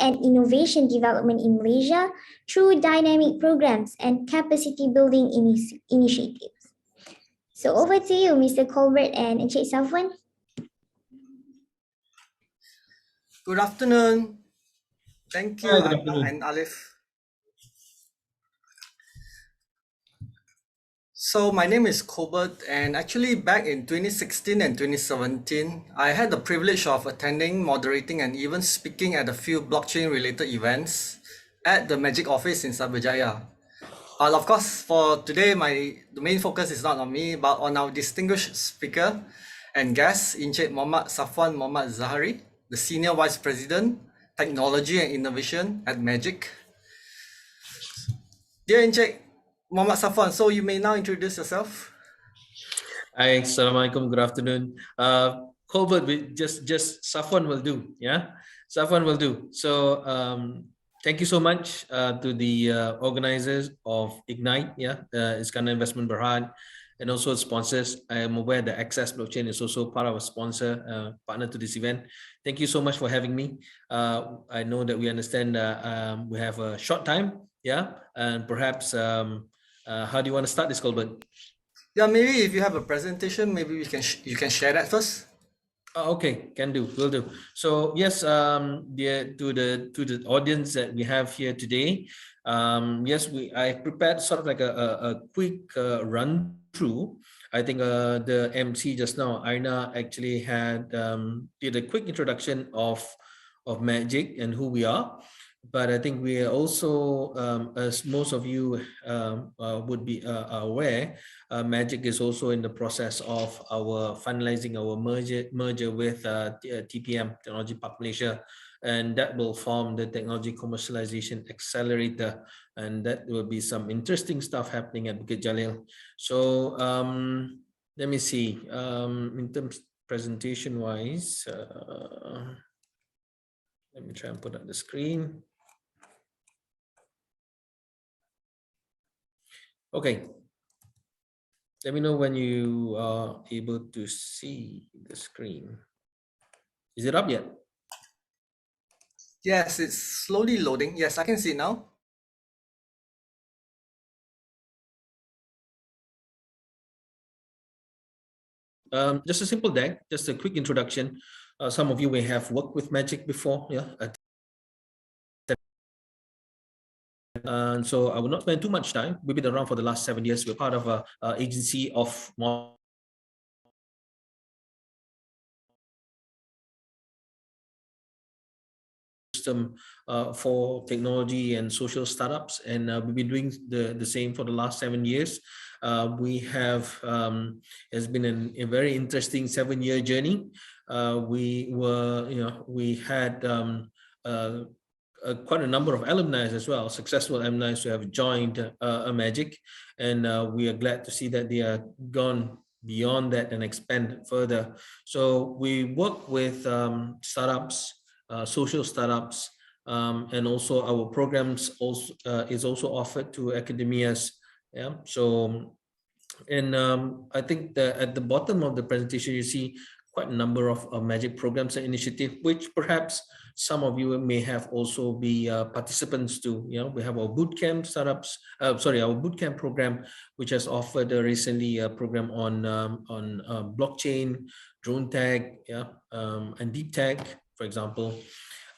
and innovation development in Malaysia through dynamic programs and capacity building initiatives. So over to you, Mr. Colbert and Encik Safwan. Good afternoon. Thank you, Anna and Alif. So my name is Colbert, and actually back in 2016 and 2017, I had the privilege of attending, moderating, and even speaking at a few blockchain-related events at the MaGIC office in Cyberjaya. But of course, for today, the main focus is not on me, but on our distinguished speaker and guest, Encik Muhammad Safwan Muhammad Zahari, the Senior Vice President, Technology and Innovation at MaGIC. Dear Encik Muhammad Safwan, so you may now introduce yourself. Hi, Assalamualaikum, good afternoon. Colbert, just Safwan will do, yeah? Safwan will do. So thank you so much to the organizers of Ignite, yeah, Iskandar Investment Berhad, and also sponsors. I am aware that Access Blockchain is also part of a sponsor, partner to this event. Thank you so much for having me. I know that we understand we have a short time, yeah, and perhaps how do you want to start this, Colbert? Yeah, maybe if you have a presentation, maybe you can share that first. Okay, can do, will do. So yes, to the audience that we have here today, yes, I prepared sort of like a quick run through. I think the MC just now, Aina, actually did a quick introduction of MaGIC and who we are. But I think we are also, as most of you would be aware, MaGIC is also in the process of finalizing our merger with TPM, Technology Park Malaysia, and that will form the Technology Commercialization Accelerator, and that will be some interesting stuff happening at Bukit Jalil. So let me see, in terms presentation wise, let me try and put up the screen. Okay, let me know when you are able to see the screen. Is it up yet? Yes, it's slowly loading. Yes, I can see it now. Just a simple deck, just a quick introduction. Some of you may have worked with MaGIC before, yeah. And so I will not spend too much time. We've been around for the last 7 years. We're part of an agency of system for technology and social startups, and we've been doing the same for the last 7 years. We have has been a very interesting 7-year journey. We had quite a number of alumni as well, successful alumni who have joined MaGIC, and we are glad to see that they are gone beyond that and expand further. So we work with startups, social startups, and also our programs also is also offered to academias. Yeah. So, and I think that at the bottom of the presentation you see quite a number of MaGIC programs and initiatives, which perhaps some of you may have also be participants to. You know, we have our bootcamp startups. Our bootcamp program, which has offered recently a program on blockchain, drone tag, yeah, and deep tech, for example.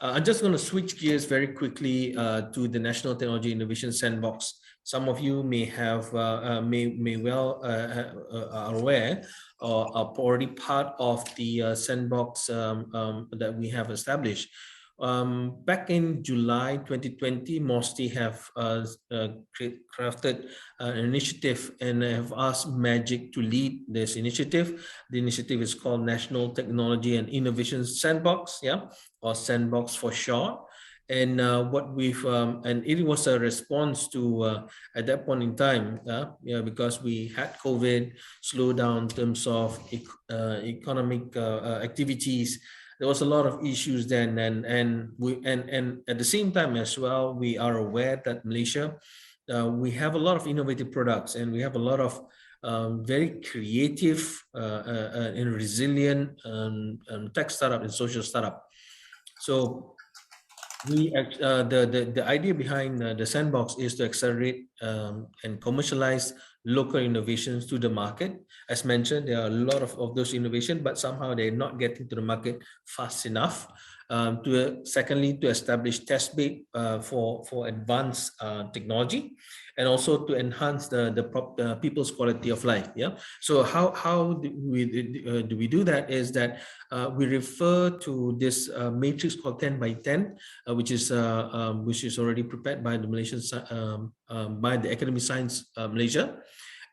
I'm just going to switch gears very quickly to the National Technology Innovation Sandbox. Some of you may have may well are aware or are already part of the sandbox that we have established. Back in July 2020, MOSTI have crafted an initiative and have asked MaGIC to lead this initiative. The initiative is called National Technology and Innovation Sandbox, yeah, or Sandbox for short. And what we've and it was a response to at that point in time, because we had COVID, slowdown in terms of economic activities. There was a lot of issues then, and at the same time as well, we are aware that Malaysia, we have a lot of innovative products, and we have a lot of very creative and resilient tech startup and social startup. So The idea behind the Sandbox is to accelerate and commercialize local innovations to the market. As mentioned, there are a lot of those innovations, but somehow they're not getting to the market fast enough. Secondly, to establish test bed for advanced technology, and also to enhance the people's quality of life. Yeah. So how do we do that? Is that we refer to this matrix called 10 by 10, which is already prepared by the Malaysian by the Academy Science Malaysia,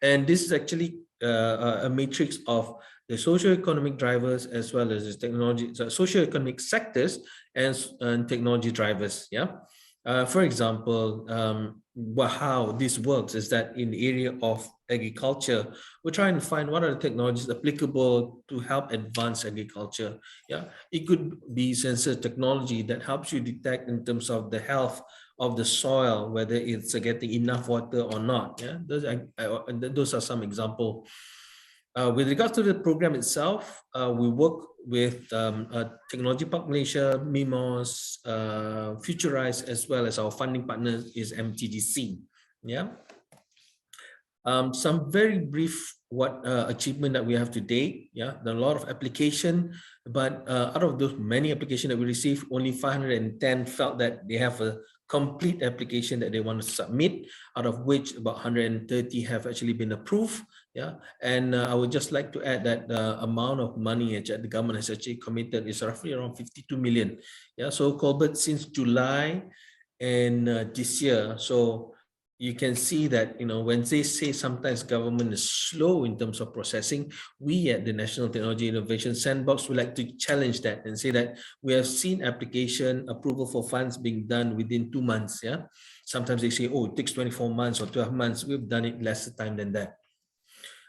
and this is actually a matrix of the socio-economic drivers as well as the technology, socio-economic sectors and technology drivers. Yeah. For example, how this works is that in the area of agriculture, we're trying to find what are the technologies applicable to help advance agriculture. Yeah, it could be sensor technology that helps you detect in terms of the health of the soil, whether it's getting enough water or not. Yeah, those are some examples. With regards to the program itself, we work with Technology Park Malaysia, MIMOS, Futurize, as well as our funding partner is MTDC. Yeah. Some very brief achievement that we have to date. Yeah, there are a lot of application, but out of those many applications that we received, only 510 felt that they have a complete application that they want to submit, out of which about 130 have actually been approved. Yeah, and I would just like to add that the amount of money that the government has actually committed is roughly around 52 million. Yeah, so Colbert, since July and this year, so you can see that, you know, when they say sometimes government is slow in terms of processing, we at the National Technology Innovation Sandbox would like to challenge that and say that we have seen application approval for funds being done within 2 months. Yeah, sometimes they say, oh, it takes 24 months or 12 months. We've done it less time than that.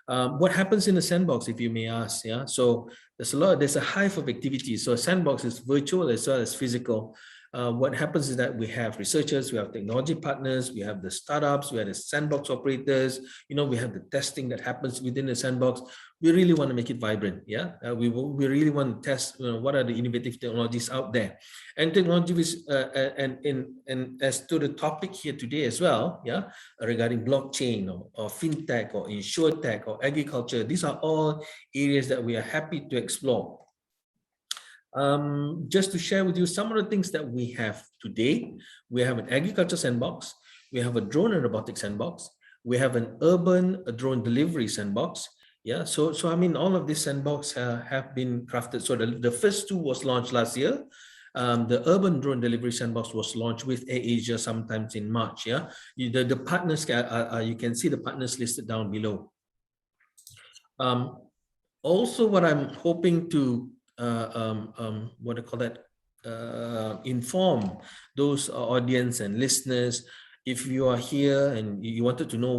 What happens in the Sandbox, if you may ask? Yeah, so there's a hive of activities. So a Sandbox is virtual as well as physical. What happens is that we have researchers, we have technology partners, we have the startups, we have the Sandbox operators, you know, we have the testing that happens within the Sandbox. We really want to make it vibrant. Yeah, we really want to test, you know, what are the innovative technologies out there, and technology is and as to the topic here today as well. Yeah, regarding blockchain or fintech or insurtech or agriculture, these are all areas that we are happy to explore. Just to share with you some of the things that we have today. We have an agriculture sandbox, we have a drone and robotics sandbox, we have an urban drone delivery sandbox. Yeah, so I mean, all of these sandbox have been crafted. So the first two was launched last year. The urban drone delivery sandbox was launched with AirAsia sometimes in March. Yeah, the partners, you can see the partners listed down below. Also, what I'm hoping to what do you call that? Inform those audience and listeners. If you are here and you wanted to know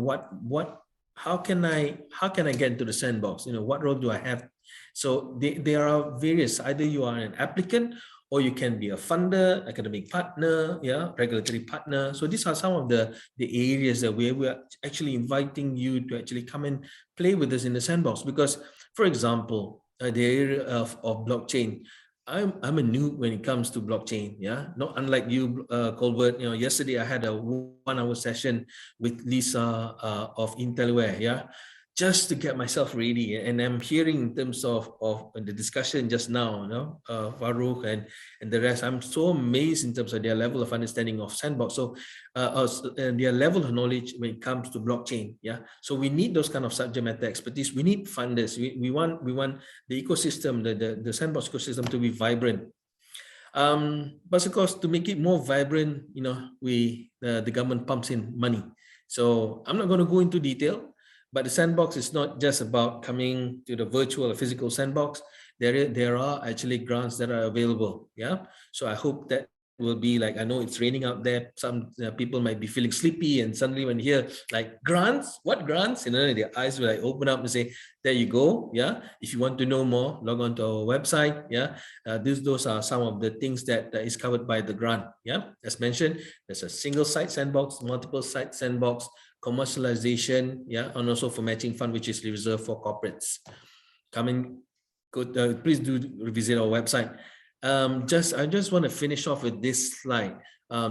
how can I get into the Sandbox? You know, what role do I have? So there are various. Either you are an applicant, or you can be a funder, academic partner, yeah, regulatory partner. So these are some of the areas that we are actually inviting you to actually come and play with us in the Sandbox. Because, for example, the area of blockchain, I'm a noob when it comes to blockchain. Yeah, not unlike you, Colbert. You know, yesterday I had a 1-hour session with Lisa of Intelware. Yeah, just to get myself ready. And I'm hearing in terms of the discussion just now, you know, Farouk and the rest. I'm so amazed in terms of their level of understanding of Sandbox. So their level of knowledge when it comes to blockchain. Yeah. So we need those kind of subject matter expertise. We need funders. We want the ecosystem, the Sandbox ecosystem to be vibrant. But of course, to make it more vibrant, you know, the government pumps in money. So I'm not going to go into detail. But the Sandbox is not just about coming to the virtual or physical Sandbox. There are actually grants that are available. Yeah. So I hope that will be like, I know it's raining out there. Some people might be feeling sleepy, and suddenly when you hear like grants, what grants? You know, their eyes will like open up and say, there you go. Yeah. If you want to know more, log on to our website. Yeah. Those are some of the things that is covered by the grant. Yeah. As mentioned, there's a single site Sandbox, multiple site Sandbox, commercialization, yeah, and also for matching fund, which is reserved for corporates. Come and go. Please do visit our website. I just want to finish off with this slide.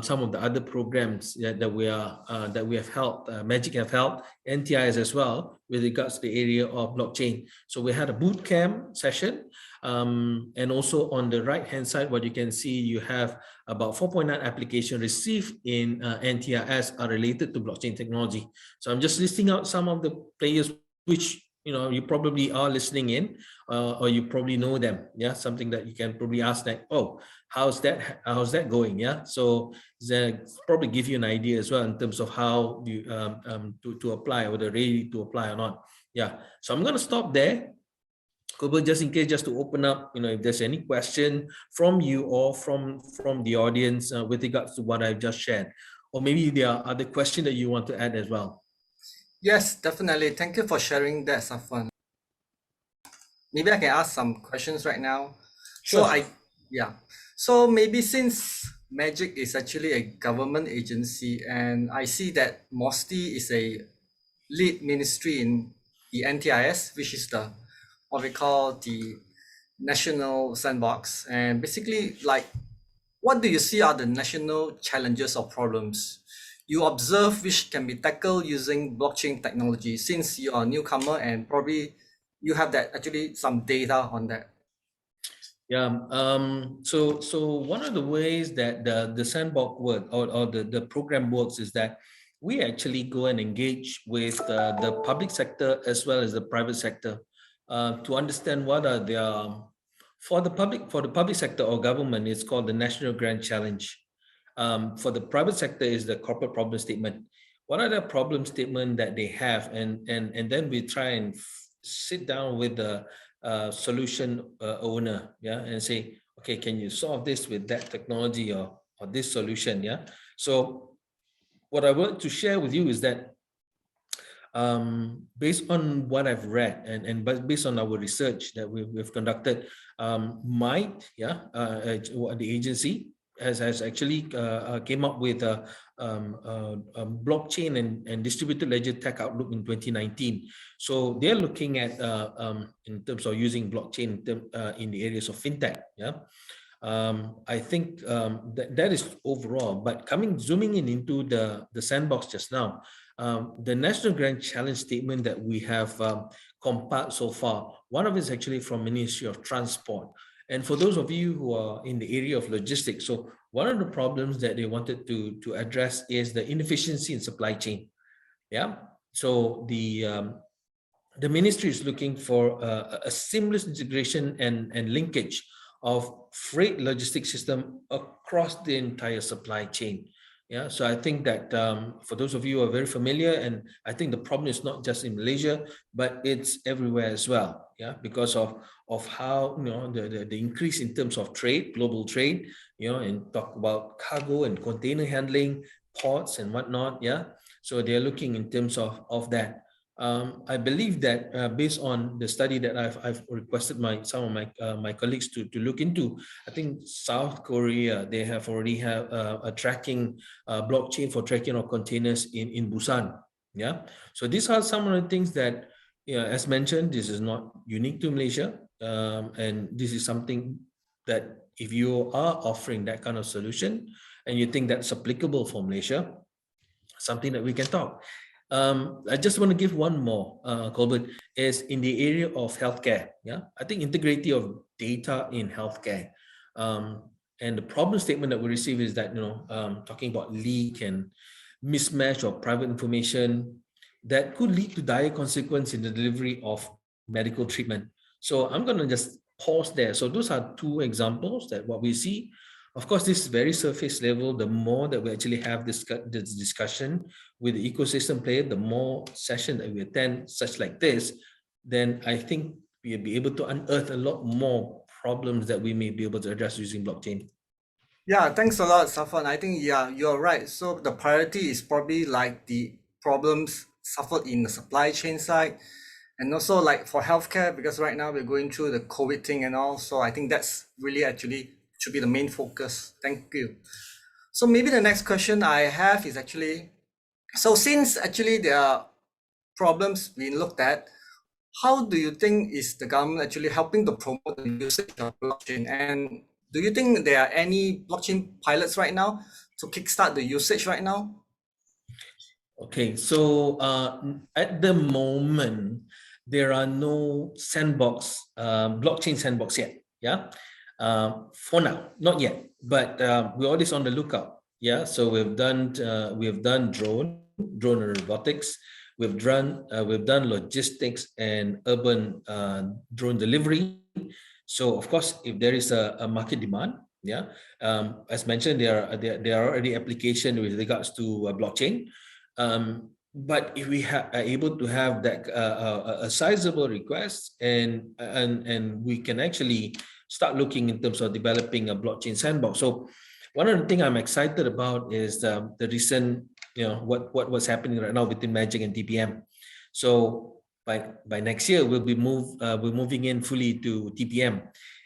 Some of the other programs that we have held, MaGIC have held, NTIs as well, with regards to the area of blockchain. So we had a boot camp session, and also on the right hand side, what you can see, you have about 4.9 applications received in NTIs are related to blockchain technology. So I'm just listing out some of the players which you probably are listening in, or you probably know them. Yeah, something that you can probably ask, like, oh, how's that going? Yeah, so that probably give you an idea as well in terms of how you to apply, whether ready to apply or not. Yeah, so I'm going to stop there, just in case, just to open up, if there's any question from you or from the audience with regards to what I've just shared, or maybe there are other questions that you want to add as well. Yes, definitely. Thank you for sharing that, Safwan. Maybe I can ask some questions right now. Sure. So maybe since MaGIC is actually a government agency, and I see that MOSTI is a lead ministry in the NTIS, which is what we call the National Sandbox. And basically, like, what do you see are the national challenges or problems you observe which can be tackled using blockchain technology, since you are a newcomer and probably you have that actually some data on that? Yeah. So one of the ways that the Sandbox work, or the program works, is that we actually go and engage with the public sector as well as the private sector to understand what are their, for the public sector or government, it's called the National Grant Challenge. For the private sector is the corporate problem statement. What are the problem statement that they have, and then we try and sit down with the solution owner, yeah, and say, okay, can you solve this with that technology or this solution? Yeah. So what I want to share with you is that based on what I've read and based on our research that we've conducted, the agency has actually came up with a blockchain and distributed ledger tech outlook in 2019. So they're looking at in terms of using blockchain in the areas of fintech. Yeah. I think that is overall, but zooming in into the Sandbox just now, the National Grant Challenge statement that we have compiled so far, one of it is actually from Ministry of Transport. And for those of you who are in the area of logistics, so one of the problems that they wanted to address is the inefficiency in supply chain. Yeah. So the ministry is looking for a seamless integration and linkage of freight logistics system across the entire supply chain. Yeah, so I think that for those of you who are very familiar, and I think the problem is not just in Malaysia, but it's everywhere as well. Yeah, because of how the increase in terms of trade, global trade, and talk about cargo and container handling, ports and whatnot. Yeah, so they're looking in terms of that. I believe that based on the study that I've requested some of my colleagues to look into, I think South Korea, they have already have a tracking blockchain for tracking of containers in Busan. Yeah, so these are some of the things that, as mentioned, this is not unique to Malaysia, and this is something that if you are offering that kind of solution and you think that's applicable for Malaysia, something that we can talk. I just want to give one more, Colbert, is in the area of healthcare. Yeah, I think integrity of data in healthcare. And the problem statement that we receive is that, talking about leak and mismatch of private information that could lead to dire consequence in the delivery of medical treatment. So I'm going to just pause there. So those are two examples that what we see. Of course, this is very surface level. The more that we actually have this discussion with the ecosystem player, the more sessions that we attend, such like this, then I think we'll be able to unearth a lot more problems that we may be able to address using blockchain. Yeah, thanks a lot, Safwan. I think, yeah, you're right. So the priority is probably like the problems suffered in the supply chain side, and also like for healthcare, because right now we're going through the COVID thing and all. So I think that's really actually should be the main focus. Thank you. So maybe the next question I have is actually, so since actually there are problems being looked at, how do you think is the government actually helping to promote the usage of blockchain? And Do you think there are any blockchain pilots right now to kickstart the usage right now? Okay, so at the moment, there are no sandbox, blockchain sandbox yet. Yeah, for now, not yet, but we're always on the lookout. Yeah, so we have done drone and robotics. We've done logistics and urban drone delivery. So of course, if there is a market demand, yeah, as mentioned, there are already applications with regards to blockchain. But if we are able to have that a sizable request, and we can actually start looking in terms of developing a blockchain sandbox. So one of the things I'm excited about is the recent, what was happening right now between MaGIC and TPM. So by next year we're moving in fully to TPM,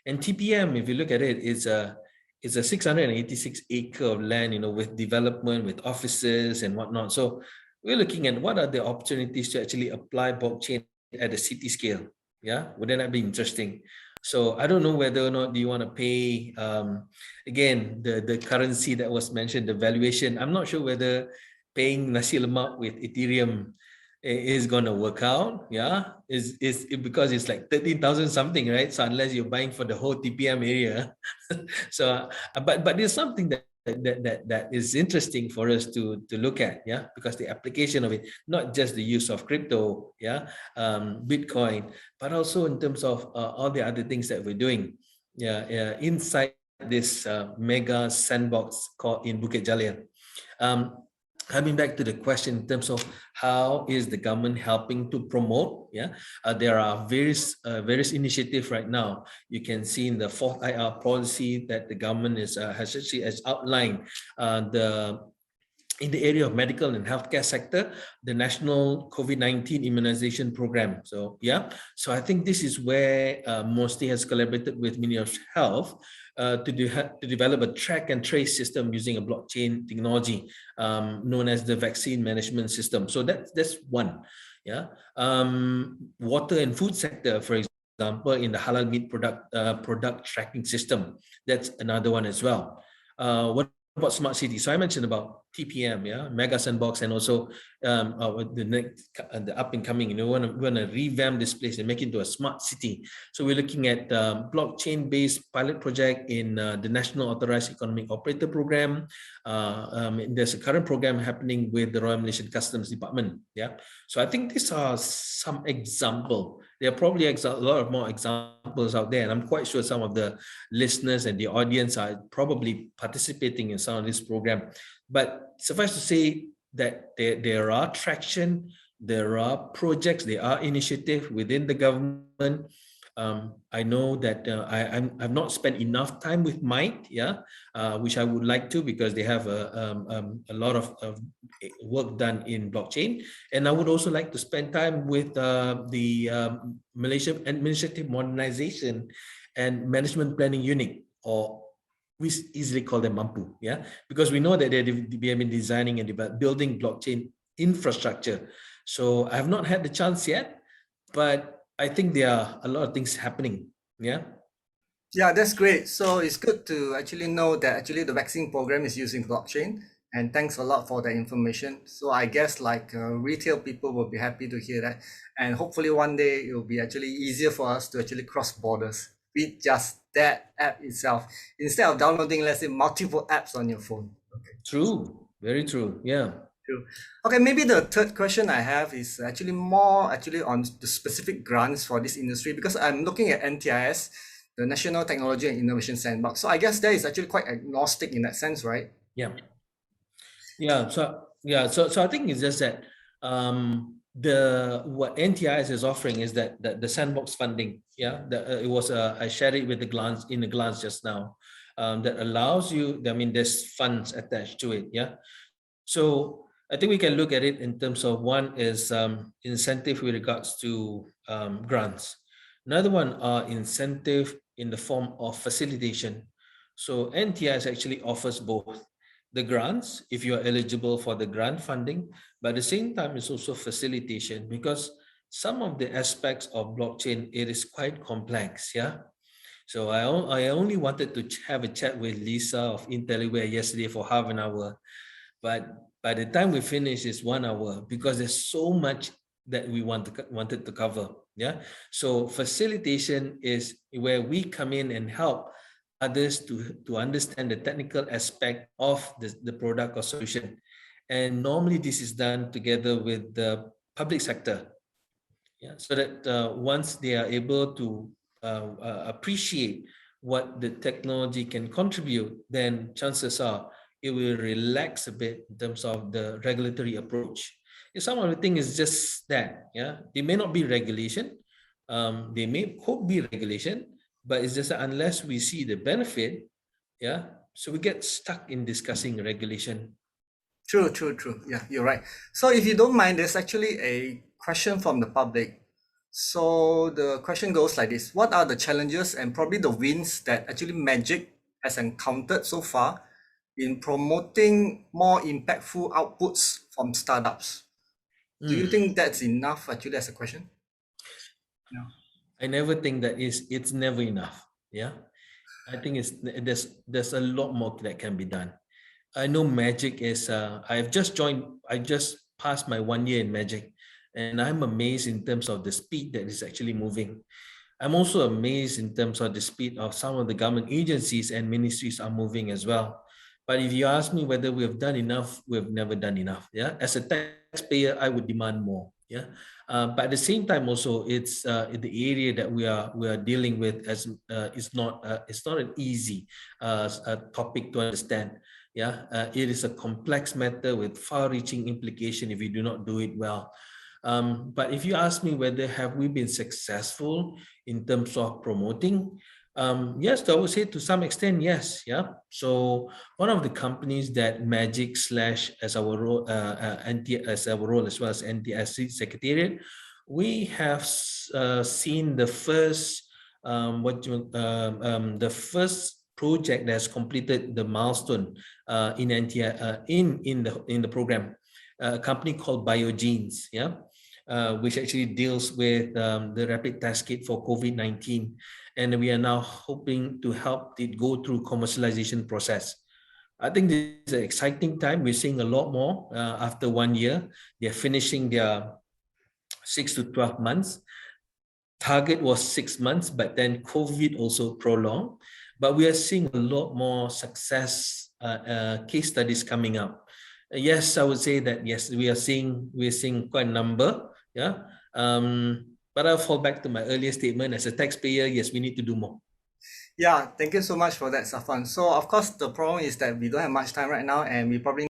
and TPM, if you look at it, is a 686 acre of land, with development, with offices and whatnot. So we're looking at what are the opportunities to actually apply blockchain at a city scale. Yeah, wouldn't that be interesting? So I don't know whether or not do you want to pay, again, the currency that was mentioned, the valuation. I'm not sure whether paying nasi lemak with Ethereum is going to work out. Yeah, is because it's like 13,000 something, right? So unless you're buying for the whole TPM area. So but there's something that is interesting for us to look at, yeah, because the application of it, not just the use of crypto, yeah, Bitcoin, but also in terms of all the other things that we're doing, yeah, inside this mega sandbox called in Bukit Jalil. Coming back to the question in terms of how is the government helping to promote, yeah, there are various initiatives right now. You can see in the fourth IR policy that the government has outlined the in the area of medical and healthcare sector, the national COVID-19 immunization program. So yeah, so I think this is where Mostly has collaborated with Ministry of Health to develop a track and trace system using a blockchain technology known as the vaccine management system. So that's one. Yeah, water and food sector, for example, in the halal meat product tracking system, that's another one as well. What about smart city? So I mentioned about TPM, yeah, Mega Sandbox, and also the up and coming. We want to revamp this place and make it into a smart city. So we're looking at blockchain-based pilot project in the National Authorized Economic Operator Program. There's a current program happening with the Royal Malaysian Customs Department. Yeah, so I think these are some example. There are probably a lot of more examples out there, and I'm quite sure some of the listeners and the audience are probably participating in some of this program. But suffice to say that there are traction, there are projects, there are initiatives within the government. I know that I've not spent enough time with MITE, yeah, which I would like to, because they have a lot of work done in blockchain, and I would also like to spend time with the Malaysia Administrative Modernization and Management Planning Unit, or we easily call them MAMPU, yeah, because we know that they have been designing and building blockchain infrastructure. So I have not had the chance yet, but I think there are a lot of things happening. Yeah. Yeah, that's great. So it's good to actually know that actually the vaccine program is using blockchain. And thanks a lot for the information. So I guess like retail people will be happy to hear that. And hopefully one day it will be actually easier for us to actually cross borders with just that app itself, instead of downloading, let's say, multiple apps on your phone. Okay. True. Very true. Yeah. True. Okay, maybe the third question I have is actually more on the specific grants for this industry, because I'm looking at NTIS, the National Technology and Innovation Sandbox. So I guess that is actually quite agnostic in that sense, right? Yeah. So I think it's just that what NTIS is offering is that the sandbox funding. Yeah, it was I shared it with the glance just now, that allows you. I mean, there's funds attached to it. Yeah, so I think we can look at it in terms of, one is incentive with regards to grants. Another one are incentive in the form of facilitation. So NTIS actually offers both the grants, if you are eligible for the grant funding, but at the same time it's also facilitation, because some of the aspects of blockchain, it is quite complex. Yeah. So I only wanted to have a chat with Lisa of IntelliWare yesterday for half an hour, but by the time we finish, it's 1 hour because there's so much that we wanted to cover. Yeah. So facilitation is where we come in and help others to understand the technical aspect of the product or solution. And normally this is done together with the public sector. Yeah, so that once they are able to appreciate what the technology can contribute, then chances are it will relax a bit in terms of the regulatory approach. Some of the thing is just that, yeah, they may not be regulation, they may could be regulation, but it's just that unless we see the benefit, yeah, so we get stuck in discussing regulation. True. Yeah, you're right. So if you don't mind, there's actually a question from the public. So the question goes like this: what are the challenges and probably the wins that actually MaGIC has encountered so far in promoting more impactful outputs from startups? Do you think that's enough actually as a question? No. I never think that it's never enough. Yeah. I think there's a lot more that can be done. I know MaGIC is I just passed my 1 year in MaGIC, and I'm amazed in terms of the speed that is actually moving. I'm also amazed in terms of the speed of some of the government agencies and ministries are moving as well. But if you ask me whether we have done enough, we've never done enough. Yeah, as a taxpayer, I would demand more. Yeah, but at the same time, also it's the area that we are dealing with as it's not an easy topic to understand. Yeah, it is a complex matter with far-reaching implication if you do not do it well. But if you ask me whether have we been successful in terms of promoting, yes, I would say to some extent, yes. Yeah. So one of the companies that MaGIC / as our role, as our role as well as NTSC Secretariat, we have seen the first the first project that's completed the milestone in in the program, a company called Biogenes, yeah, which actually deals with the rapid test kit for COVID-19, and we are now hoping to help it go through commercialization process. I think this is an exciting time. We're seeing a lot more after 1 year. They're finishing their 6 to 12 months. Target was 6 months, but then COVID also prolonged. But we are seeing a lot more success case studies coming up. Yes, I would say that yes, we are seeing quite a number. Yeah. But I'll fall back to my earlier statement. As a taxpayer, yes, we need to do more. Yeah, thank you so much for that, Safwan. So of course the problem is that we don't have much time right now, and we probably